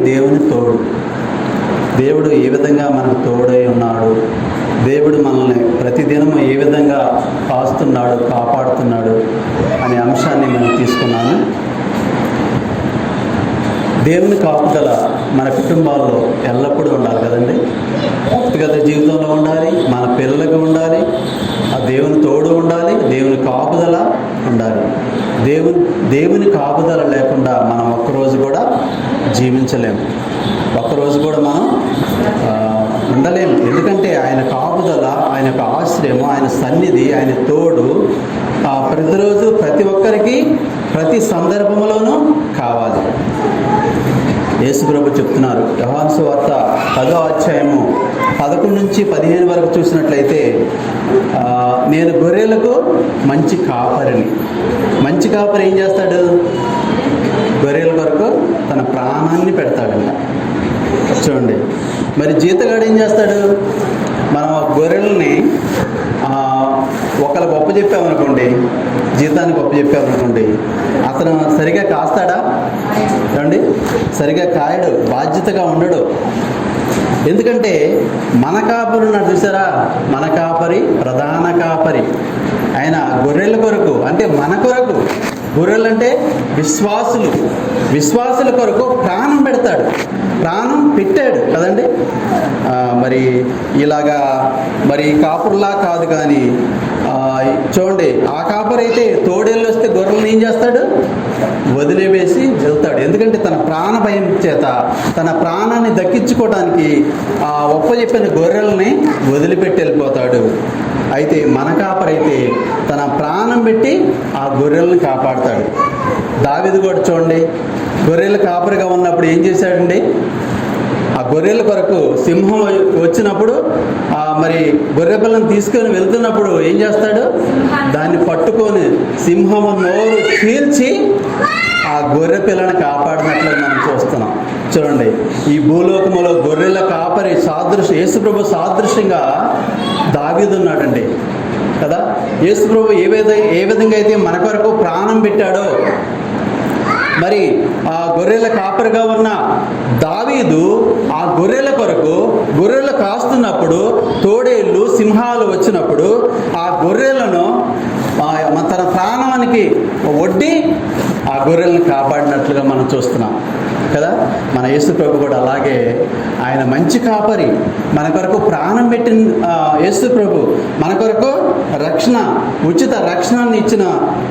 దేవుని తోడు. దేవుడు ఏ విధంగా మనకు తోడై ఉన్నాడు, దేవుడు మనల్ని ప్రతిదినము ఏ విధంగా కాస్తున్నాడు, కాపాడుతున్నాడు అనే అంశాన్ని మనం తీసుకున్నాను. దేవుని కాపుదల మన కుటుంబాల్లో ఎల్లప్పుడూ ఉండాలి కదండి. వ్యక్తిగత జీవితంలో ఉండాలి, మన పిల్లలకు ఉండాలి, ఆ దేవుని తోడు ఉండాలి, దేవుని కాపుదల ఉండాలి. దేవుని కాపుదల లేకుండా మనం ఒక్కరోజు కూడా జీవించలేము, ఒక్కరోజు కూడా మనం ఉండలేము. ఎందుకంటే ఆయన కాపుదల, ఆయన యొక్క ఆశ్రయము, ఆయన సన్నిధి, ఆయన తోడు ప్రతిరోజు ప్రతి ఒక్కరికి ప్రతి సందర్భంలోనూ కావాలి. యేసు ప్రభు చెప్తున్నారు, యోహాను సువార్త 10వ అధ్యాయము 11 నుంచి 15 వరకు చూసినట్లయితే, నేను గొర్రెలకు మంచి కాపరిని. మంచి కాపరి ఏం చేస్తాడు? గొర్రెల కొరకు తన ప్రాణాన్ని పెడతాడంట. చూడండి, మరి జీతగాడు ఏం చేస్తాడు? మనం గొర్రెల్ని ఒకళ్ళకి గొప్ప చెప్పామనుకోండి, జీతానికి గొప్ప చెప్పామనుకోండి, అతను సరిగా కాస్తాడా? చూడండి, సరిగా కాయడు, బాధ్యతగా ఉండడు. ఎందుకంటే మన కాపరి ఉన్నాడు చూసారా, మన కాపరి, ప్రధాన కాపరి. ఆయన గొర్రెల కొరకు, అంటే మన కొరకు, గొర్రెలు అంటే విశ్వాసుల కొరకు ప్రాణం పెడతాడు, ప్రాణం పెట్టాడు కదండి. మరి ఇలాగా మరి కాపురులా కాదు, కానీ చూడండి, ఆ కాపరి అయితే తోడేళ్ళు వస్తే గొర్రెలను ఏం చేస్తాడు? వదిలివేసి వెళ్తాడు. ఎందుకంటే తన ప్రాణ భయం చేత, తన ప్రాణాన్ని దక్కించుకోవడానికి ఒప్పజెప్పిన గొర్రెల్ని వదిలిపెట్టి వెళ్ళిపోతాడు. అయితే మన కాపరైతే తన ప్రాణం పెట్టి ఆ గొర్రెలను కాపాడుతాడు. దావీదు కూడా చూడండి, గొర్రెల కాపరిగా ఉన్నప్పుడు ఏం చేశాడండి? ఆ గొర్రెల కొరకు సింహం వచ్చినప్పుడు మరి గొర్రె పిల్లను తీసుకొని వెళ్తున్నప్పుడు ఏం చేస్తాడు? దాన్ని పట్టుకొని సింహము నోరు చీల్చి ఆ గొర్రె పిల్లను కాపాడినట్లు మనం చూస్తున్నాం. చూడండి, ఈ భూలోకములో గొర్రెల కాపరి యేసుప్రభు సాదృశ్యంగా దావీదు ఉన్నాడండి కదా. యేసుప్రభు ఏ విధంగా అయితే మన కొరకు ప్రాణం పెట్టాడో, మరి ఆ గొర్రెల కాపరిగా ఉన్న దావీదు ఆ గొర్రెల కొరకు, గొర్రెలు కాస్తున్నప్పుడు తోడేళ్ళు, సింహాలు వచ్చినప్పుడు ఆ గొర్రెలను తన ప్రాణానికి ఒడ్డి ఆ గొర్రెలను కాపాడినట్లుగా మనం చూస్తున్నాం కదా. మన యేసు ప్రభు కూడా అలాగే, ఆయన మంచి కాపరి, మన కొరకు ప్రాణం పెట్టిన యేసు ప్రభు, మన కొరకు ఉచిత రక్షణాన్ని ఇచ్చిన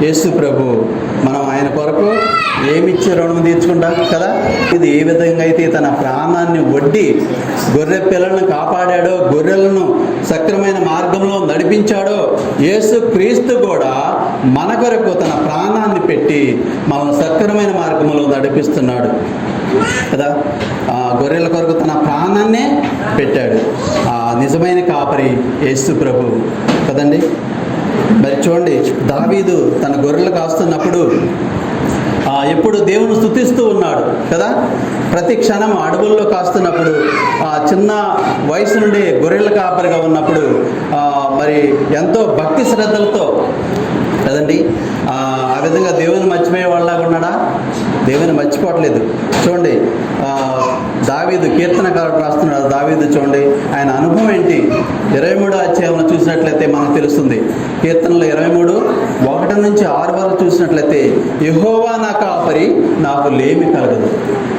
యేసు ప్రభు. మనం ఆయన కొరకు ఏమిచ్చి రుణం తీర్చుకుంటాం కదా. ఇది ఏ విధంగా అయితే తన ప్రాణాన్ని ఒడ్డి గొర్రె పిల్లలను కాపాడాడో, గొర్రెలను సక్రమైన మార్గంలో నడిపించాడో, యేసు క్రీస్తు కూడా మన కొరకు తన ప్రాణాన్ని పెట్టి మనం సక్రమైన మార్గంలో నడిపిస్తున్నాడు కదా. గొర్రెల కొరకు తన ప్రాణాన్నే పెట్టాడు ఆ నిజమైన కాపరి యేసు ప్రభు కదండి. మరి చూడండి, దావీదు తన గొర్రెలు కాస్తున్నప్పుడు ఎప్పుడు దేవుని స్తుతిస్తూ ఉన్నాడు కదా. ప్రతి క్షణం అడవుల్లో కాస్తున్నప్పుడు, చిన్న వయసు నుండి గొర్రెల కాపరిగా ఉన్నప్పుడు మరి ఎంతో భక్తి శ్రద్ధలతో కదండి. ఆ విధంగా దేవుని మర్చిపోయే వాళ్ళలాగా ఉన్నాడా? దేవుని మర్చిపోవట్లేదు. చూడండి, దావీదు కీర్తనకారుడు రాస్తున్నాడు. దావీదు చూడండి, ఆయన అనుభవం ఏంటి? 23వ అధ్యాయంలో చూసినట్లయితే మనకు తెలుస్తుంది. కీర్తనలో 23:1 నుంచి 6 వరకు చూసినట్లయితే, యెహోవా నా కాపరి, నాకు లేమి కలగదు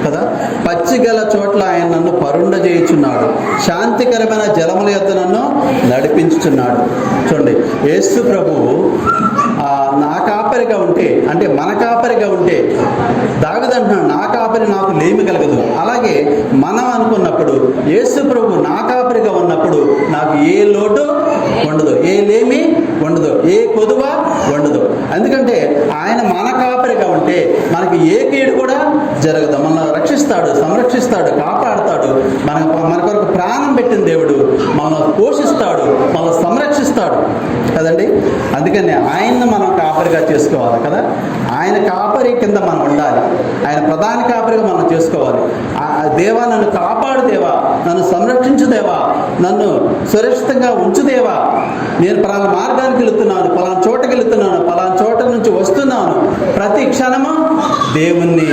కదా. పచ్చిగల చోట్ల ఆయన నన్ను పరుండజేయుచున్నాడు, శాంతికరమైన జలముల యొద్ద నన్ను నడిపించుచున్నాడు. చూడండి, యేసు ప్రభువు నా కాపరిగా ఉంటే, అంటే మన కాపరిగా ఉంటే, దావీదు అంటున్నాడు, నా కాపరి నాకు లేమి కలగదు. అలాగే మనం అనుకున్నప్పుడు, యేసు ప్రభు నా కాపరిగా ఉన్నప్పుడు నాకు ఏ లోటు ఉండదు, ఏ లేమి ఉండదు, ఏ కొదువ ఉండదు. ఎందుకంటే ఆయన మన కాపరిగా ఉంటే మనకి ఏ కీడు కూడా జరగదు. మనల్ని రక్షిస్తాడు, సంరక్షిస్తాడు, కాపాడుతాడు. మన కొరకు ప్రాణం పెట్టిన దేవుడు మనల్ని పోషిస్తాడు, మనల్ని సంరక్షిస్తాడు కదండి. అందుకని ఆయన్ని మనం కాపరిగా చేసుకోవాలి కదా. ఆయన కాపరి కింద మనం ఉండాలి, ఆయన ప్రధాన కాపరిగా మనం చేసుకోవాలి. దేవా నన్ను కాపాడు దేవా, నన్ను సంరక్షించుదేవా, నన్ను సురక్షితంగా ఉంచుదేవా, నేను పలానా మార్గానికి వెళుతున్నాను, పలానా చోటకి వెళుతున్నాను, పలానా చోట నుంచి వస్తున్నాను. ప్రతి క్షణము దేవుణ్ణి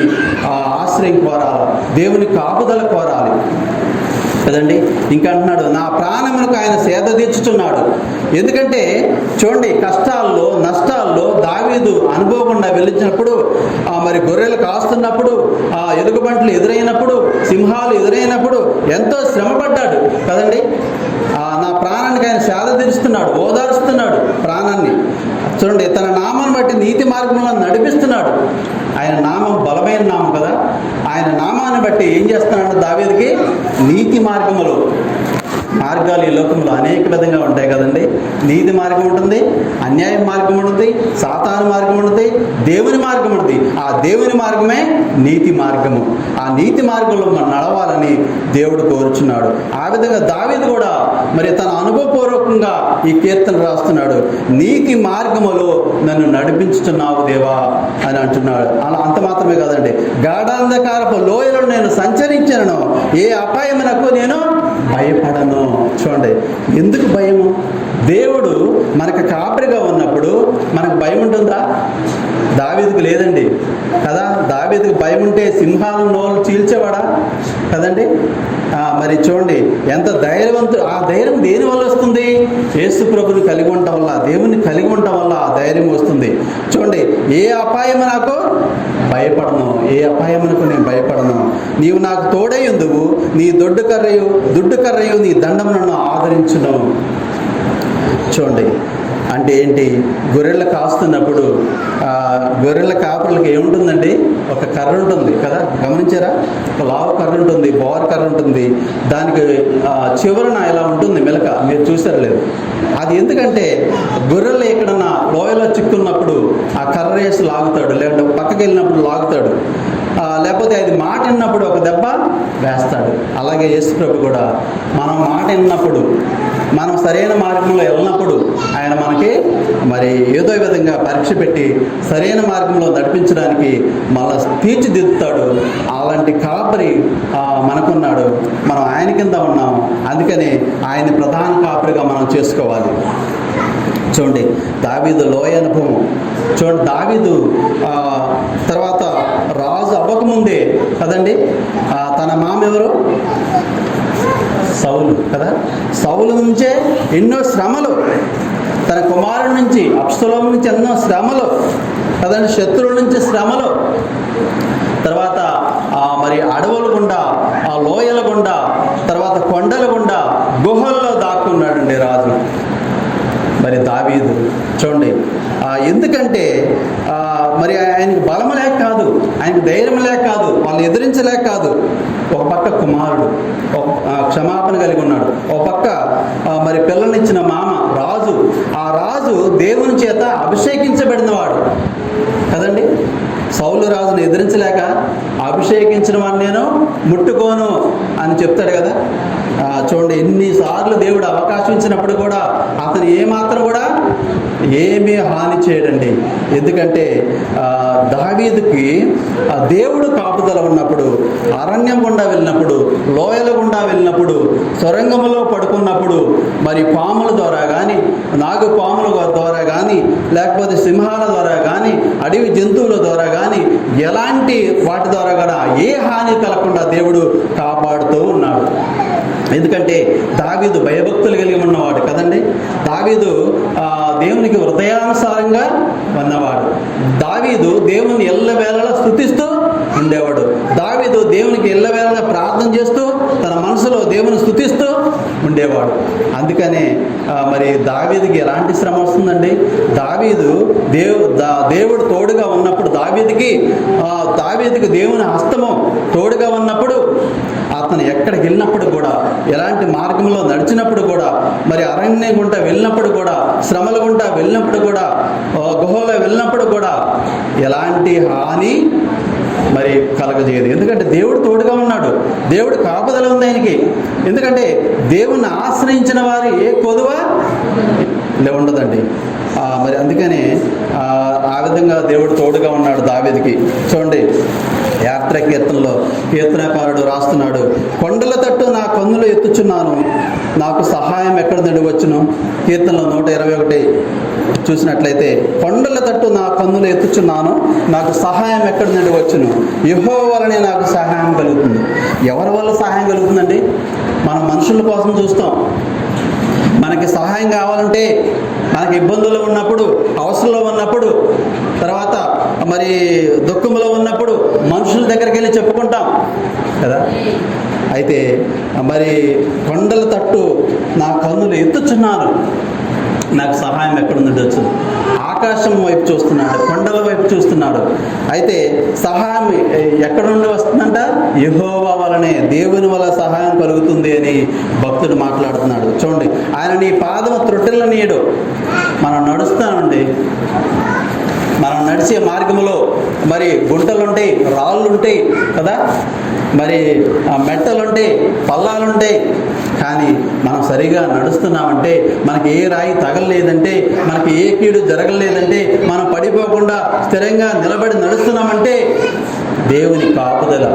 ఆశ్రయం కోరాలి, దేవుని కాపుదల కోరాలి కదండి. ఇంకా అంటున్నాడు, నా ప్రాణమునకు ఆయన సేద తీర్చుచున్నాడు. ఎందుకంటే చూడండి, కష్టాల్లో నష్టాల్లో దావీదు అనుభవకుండా వెళ్ళినప్పుడు, మరి గొర్రెలు కాస్తున్నప్పుడు, ఎలుగుబంట్లు ఎదురైనప్పుడు, సింహాలు ఎదురైనప్పుడు ఎంతో శ్రమపడ్డాడు కదండి. నా ప్రాణానికి ఆయన సేద తీరుస్తున్నాడు, ఓదారుస్తున్నాడు ప్రాణాన్ని. చూడండి, తన నామాన్ని బట్టి నీతి మార్గంలో నడిపిస్తున్నాడు. ఆయన నామం బలమైన నామం కదా. ఆయన నామాన్ని బట్టి ఏం చేస్తున్నాడు దావీదుకి? నీతి మార్గములు. మార్గాలు ఈ లోకంలో అనేక విధంగా ఉంటాయి కదండి. నీతి మార్గం ఉంటుంది, అన్యాయం మార్గం ఉంటుంది, సాతాను మార్గం ఉంటుంది, దేవుని మార్గం ఉంటుంది. ఆ దేవుని మార్గమే నీతి మార్గము. ఆ నీతి మార్గంలో మనం నడవాలని దేవుడు కోరుచున్నాడు. ఆ విధంగా దావీదు కూడా మరి తన అనుభవపూర్వకంగా ఈ కీర్తన రాస్తున్నాడు. నీతి మార్గములో నన్ను నడిపించుతున్నావు దేవా అని అంటున్నాడు. అలా అంత మాత్రమే కాదండి, గాఢాంధకారపు లోయలో నేను సంచరించను, ఏ అపాయమునకు నేను భయపడను. చూడండి, ఎందుకు భయము? దేవుడు మనకు కాపరిగా ఉన్నప్పుడు మనకు భయం ఉంటుందా? దావీదుకు లేదండి కదా. దావీదుకు భయం ఉంటే సింహాలను నోరు చీల్చేవాడా కదండి. మరి చూడండి ఎంత ధైర్యవంతుడు. ఆ ధైర్యం దేని వల్ల వస్తుంది? యేసు ప్రభుని కలిగి ఉండటం వల్ల, దేవుని కలిగి ఉండటం వల్ల ఆ ధైర్యం వస్తుంది. చూడండి, ఏ అపాయము నాకు భయపడను, ఏ అపాయమునకు నేను భయపడను. నీవు నాకు తోడై ఉందువు, నీ దుడ్డు కర్రయు నీ దండము నన్ను ఆదరించును. చూడండి, అంటే ఏంటి? గొర్రెలు కాస్తున్నప్పుడు గొర్రెల కాపర్లకి ఏముంటుందండి? ఒక కర్ర ఉంటుంది కదా, గమనించారా? ఒక లావు కర్ర ఉంటుంది, బోర్ కర్ర ఉంటుంది, దానికి చివరన ఇలా ఉంటుంది మెలక, మీరు చూసారా లేదు? అది ఎందుకంటే గొర్రెలు ఎక్కడన్నా లోయలో చిక్కున్నప్పుడు ఆ కర్ర వేసి లాగుతాడు, లేదంటే పక్కకి వెళ్ళినప్పుడు లాగుతాడు, లేకపోతే అది మాట విన్నప్పుడు ఒక దెబ్బ వేస్తాడు. అలాగే యేసు ప్రభు కూడా మనం మాట విన్నప్పుడు, మనం సరైన మార్గంలో వెళ్ళినప్పుడు ఆయన మనకి మరి ఏదో విధంగా పరీక్ష పెట్టి సరైన మార్గంలో నడిపించడానికి మళ్ళీ తీర్చిదిద్దుతాడు. అలాంటి కాపరి మనకున్నాడు, మనం ఆయన కింద ఉన్నాము. అందుకని ఆయన ప్రధాన కాపరిగా మనం చేసుకోవాలి. చూడండి, దావీదు లోయ అనుభవం. చూడండి, దావీదు తర్వాత రాజు అవ్వకముందే కదండి, తన మామ ఎవరు? సౌలు కదా. సౌలు నుంచే ఎన్నో శ్రమలు, తన కుమారుడి నుంచి అబ్షలోము నుంచి ఎన్నో శ్రమలు కదండి, శత్రువుల నుంచి శ్రమలు, తర్వాత మరి అడవుల గుండా, ఆ లోయల గుండా, తర్వాత కొండల గుండా, గుహల్లో దాక్కున్నాడండి రాజు మరి దావీదు. చూడండి, ఎందుకంటే మరి ఆయనకు బలము లేక కాదు, ఆయనకు ధైర్యం లేక కాదు, వాళ్ళు ఎదిరించలేక కాదు. ఒక పక్క కుమారుడు క్షమాపణ కలిగి ఉన్నాడు, ఒక పక్క మరి పిల్లనిచ్చిన మామ రాజు. ఆ రాజు దేవుని చేత అభిషేకించబడినవాడు కదండి. సౌలు రాజును ఎదిరించలేక అభిషేకించిన వాడిని నేను ముట్టుకోను అని చెప్తాడు కదా. చూడండి, ఎన్నిసార్లు దేవుడు అవకాశం ఇచ్చినప్పుడు కూడా అతను ఏమాత్రం కూడా ఏమీ హాని చేయడండి. ఎందుకంటే దావీదుకి దేవుడు కాపుదల ఉన్నప్పుడు, అరణ్యం గుండా వెళ్ళినప్పుడు, లోయల గుండా వెళ్ళినప్పుడు, సొరంగములో పడుకున్నప్పుడు, మరి పాముల ద్వారా కానీ, నాగు పాముల ద్వారా కానీ, లేకపోతే సింహాల ద్వారా కానీ, అడవి జంతువుల ద్వారా కానీ, ఎలాంటి వాటి ద్వారా కూడా ఏ హాని కలగకుండా దేవుడు కాపాడుతూ ఉన్నాడు. ఎందుకంటే దావీదు భయభక్తులు కలిగి ఉన్నవాడు కదండి. దావీదు దేవునికి హృదయానుసారంగా ఉన్నవాడు. దావీదు దేవుని ఎల్లవేళలా స్తుతిస్తూ ఉండేవాడు. దావీదు దేవునికి ఎల్లవేళలా ప్రార్థన చేస్తూ తన మనసులో దేవుని స్తుతిస్తూ ఉండేవాడు. అందుకనే మరి దావీదుకి ఎలాంటి శ్రమ వస్తుందండి? దావీదు దేవుడు తోడుగా ఉన్నప్పుడు, దావీదుకి దేవుని హస్తము తోడుగా ఉన్నప్పుడు, అతను ఎక్కడికి వెళ్ళినప్పుడు కూడా, ఎలాంటి మార్గంలో నడిచినప్పుడు కూడా, మరి అరణ్యం గుంట వెళ్ళినప్పుడు కూడా, శ్రమల గుంట వెళ్ళినప్పుడు కూడా, గుహలో వెళ్ళినప్పుడు కూడా ఎలాంటి హాని మరి కలగజేయదు. ఎందుకంటే దేవుడు తోడుగా ఉన్నాడు, దేవుడు కాపుదల ఉంది ఆయనకి. ఎందుకంటే దేవుణ్ణి ఆశ్రయించిన వారు ఏ కొదువ ఉండదండి. మరి అందుకనే ఆ విధంగా దేవుడు తోడుగా ఉన్నాడు దావీదుకి. చూడండి, యాత్ర కీర్తనకారుడు రాస్తున్నాడు, కొండల తట్టు నా కన్నులు ఎత్తుచున్నాను, నాకు సహాయం ఎక్కడ నుండి వచ్చును. కీర్తనలో 121 చూసినట్లయితే, కొండల తట్టు నా కన్నులు ఎత్తుచున్నాను, నాకు సహాయం ఎక్కడ నుండి వచ్చును. యెహోవా వలనే నాకు సహాయం కలుగుతుంది. ఎవరి వల్ల సహాయం కలుగుతుందండి? మనం మనుషుల కోసం చూస్తాం. మనకి సహాయం కావాలంటే మనకి ఇబ్బందులు ఉన్నప్పుడు, అవసరంలో ఉన్నప్పుడు, తర్వాత మరి దుఃఖంలో ఉన్నప్పుడు మనుషుల దగ్గరికి వెళ్ళి చెప్పుకుంటాం కదా. అయితే మరి కొండల తట్టు నా కన్నులు ఎత్తుచున్నాను, నాకు సహాయం ఎక్కడ నుండి వచ్చింది. ఆకాశం వైపు చూస్తున్నాడు, కొండల వైపు చూస్తున్నాడు. అయితే సహాయం ఎక్కడ నుండి వస్తుందంట? యెహోవా వలనే, దేవుని వల్ల సహాయం కలుగుతుంది అని భక్తుడు మాట్లాడుతున్నాడు. చూడండి, ఆయన నీ పాదము త్రొట్టెల నీడు. మనం నడుస్తామండి, మనం నడిచే మార్గంలో మరి గుంటలుంటాయి, రాళ్ళుంటాయి కదా, మరి మెట్టలుంటాయి, పల్లాలుంటాయి. కానీ మనం సరిగా నడుస్తున్నామంటే, మనకి ఏ రాయి తగలలేదంటే, మనకి ఏ కీడు జరగలేదంటే, మనం పడిపోకుండా స్థిరంగా నిలబడి నడుస్తున్నామంటే దేవుని కాపుదల,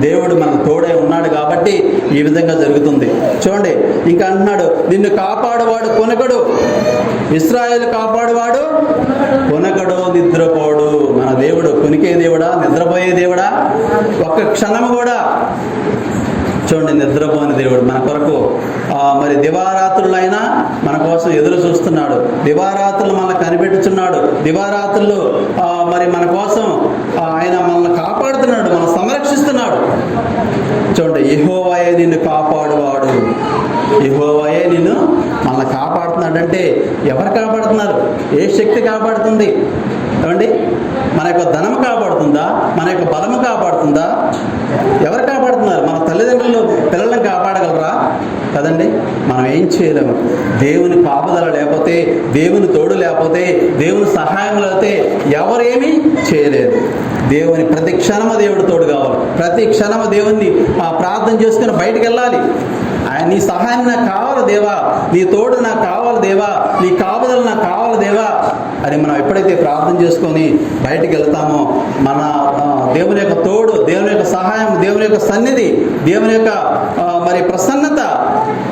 దేవుడు మనకు తోడే ఉన్నాడు కాబట్టి ఈ విధంగా జరుగుతుంది. చూడండి, ఇంకా అంటున్నాడు, నిన్ను కాపాడువాడు కొనకడు, ఇశ్రాయేలు కాపాడువాడు కొనకడు, నిద్రపోడు. మన దేవుడు కొనికే దేవుడా, నిద్రపోయే దేవుడా? ఒక్క క్షణము కూడా చూడండి, నిద్రపోని దేవుడు మన కొరకు మరి దివారాత్రులైనా మన కోసం ఎదురు చూస్తున్నాడు. దివారాత్రులు మనల్ని కనిపెట్టుచున్నాడు. దివారాత్రులు మరి మన కోసం ఆయన మనల్ని కాపాడుతున్నాడు, మనల్ని సంరక్షిస్తున్నాడు. చూడండి, యెహోవాయే నిన్ను కాపాడువాడు. యెహోవాయే నిన్ను మనల్ని కాపాడుతున్నాడంటే ఎవరు కాపాడుతున్నారు? ఏ శక్తి కాపాడుతుంది? ఏమండి, మన యొక్క ధనము కాపాడుతుందా? మన యొక్క బలము కాపాడుతుందా? ఎవరు కాపాడుతున్నారు? మన తల్లిదండ్రులు పిల్లలను కాపాడగలరా? కదండి. మనం ఏం చేయలేము. దేవుని కాపుదల లేకపోతే, దేవుని తోడు లేకపోతే, దేవుని సహాయం లేకపోతే ఎవరేమీ చేయలేరు. దేవుని ప్రతి క్షణము దేవుడు తోడు కావాలి. ప్రతి క్షణము దేవుణ్ణి ప్రార్థన చేసుకుని బయటికి వెళ్ళాలి. ఆయన నీ సహాయం నాకు కావాలి దేవా, నీ తోడు నాకు కావాలి దేవా, నీ కాపుదల నాకు కావాలి దేవా అని మనం ఎప్పుడైతే ప్రార్థన చేసుకొని బయటికి వెళ్తామో, మన దేవుని యొక్క తోడు, దేవుని యొక్క సహాయం, దేవుని యొక్క సన్నిధి, దేవుని యొక్క మరి ప్రసన్నత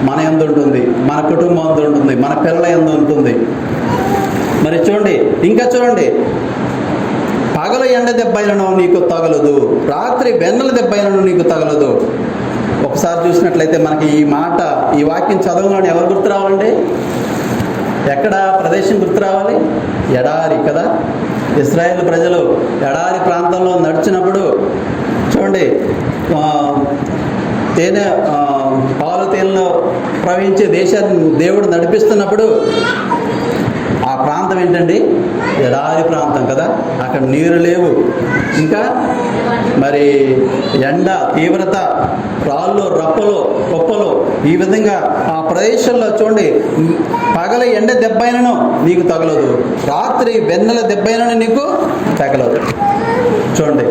మన యందు ఉంటుంది, మన కుటుంబం యందు ఉంటుంది, మన పిల్లల యందు ఉంటుంది. మరి చూడండి, ఇంకా చూడండి, పగలు ఎండ దెబ్బైలను నీకు తగలదు, రాత్రి వెన్నెల దెబ్బైలను నీకు తగలదు. ఒకసారి చూసినట్లయితే మనకి ఈ వాక్యం చదవగానే ఎవరు గుర్తు రావాలండి? ఎక్కడ ప్రదేశం గుర్తు రావాలి? ఎడారి కదా. ఇశ్రాయేలు ప్రజలు ఎడారి ప్రాంతంలో నడిచినప్పుడు చూడండి, పాలు తేనెలో ప్రవహించే దేశాన్ని దేవుడు నడిపిస్తున్నప్పుడు ఆ ప్రాంతం ఏంటండి? ఎడారి ప్రాంతం కదా. అక్కడ నీరు లేవు, ఇంకా మరి ఎండ తీవ్రత, రాళ్ళు, రప్పలు, కుప్పలు, ఈ విధంగా ఆ ప్రదేశంలో చూడండి, పగల ఎండ దెబ్బైనను నీకు తగలదు, రాత్రి వెన్నెల దెబ్బైనను నీకు తగలదు. చూడండి,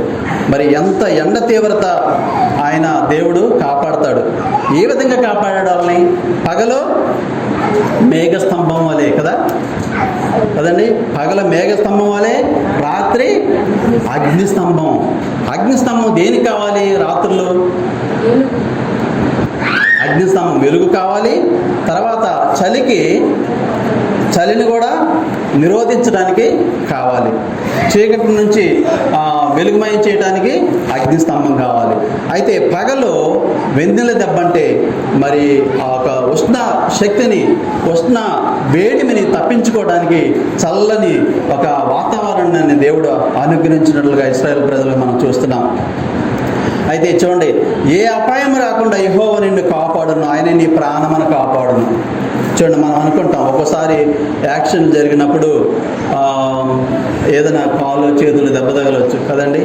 మరి ఎంత ఎండ తీవ్రత ఆయన దేవుడు కాపాడతాడు. ఏ విధంగా కాపాడాడు వాళ్ళని? పగలు మేఘస్తంభం వలె కదా, కదండి. పగల మేఘస్తంభం వలె, రాత్రి అగ్నిస్తంభం. అగ్నిస్తంభం దేనికి కావాలి? రాత్రులు అగ్నిస్తంభం వెలుగు కావాలి. తర్వాత చలిని కూడా నిరోధించడానికి కావాలి. చీకటి నుంచి వెలుగుమయం చేయడానికి అగ్నిస్తంభం కావాలి. అయితే పగలు వెన్నెల దెబ్బంటే మరి ఒక ఉష్ణ శక్తిని, ఉష్ణ వేడిమిని తప్పించుకోవడానికి చల్లని ఒక వాతావరణాన్ని దేవుడు అనుగ్రహించినట్లుగా ఇశ్రాయేలు ప్రజలు మనం చూస్తున్నాం. అయితే చూడండి, ఏ అపాయం రాకుండా యెహోవా నిన్ను కాపాడును, ఆయన నీ ప్రాణమును కాపాడును. చూడండి, మనం అనుకుంటాం ఒక్కోసారి యాక్సిడెంట్ జరిగినప్పుడు ఏదైనా కాళ్ళు చేతులు దెబ్బ తగలవచ్చు కదండి.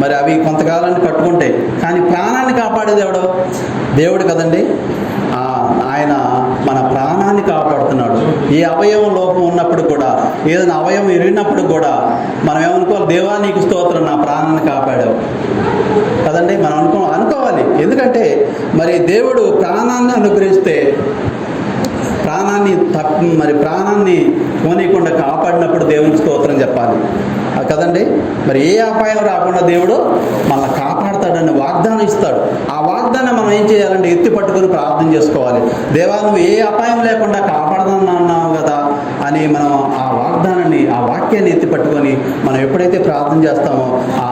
మరి అవి కొంతకాలాన్ని కట్టుకుంటాయి, కానీ ప్రాణాన్ని కాపాడేది ఎవడో? దేవుడు కదండి. ఆయన మన ప్రాణాన్ని కాపాడుతున్నాడు. ఏ అవయవం లోపం ఉన్నప్పుడు కూడా, ఏదైనా అవయవం ఇరిగినప్పుడు కూడా మనం ఏమనుకోవాలి? దేవా నీకు స్తోత్రం, నా ప్రాణాన్ని కాపాడావు కదండి. మనం అనుకోవాలి. ఎందుకంటే మరి దేవుడు ప్రాణాన్ని అనుగ్రహిస్తే, ప్రాణాన్ని పోనీయకుండా కాపాడినప్పుడు దేవునికి స్తోత్రం చెప్పాలి కదండి. మరి ఏ అపాయం రాకుండా దేవుడు మనల్ని కాపాడతాడని వాగ్దానం ఇస్తాడు. ఆ వాగ్దానం మనం ఏం చేయాలంటే ఎత్తి పట్టుకొని ప్రార్థన చేసుకోవాలి. దేవా నువ్వు ఏ అపాయం లేకుండా కాపాడదన్నావు కదా అని మనం ఆ వాగ్దానాన్ని, ఆ వాక్యాన్ని ఎత్తి పట్టుకొని మనం ఎప్పుడైతే ప్రార్థన చేస్తామో ఆ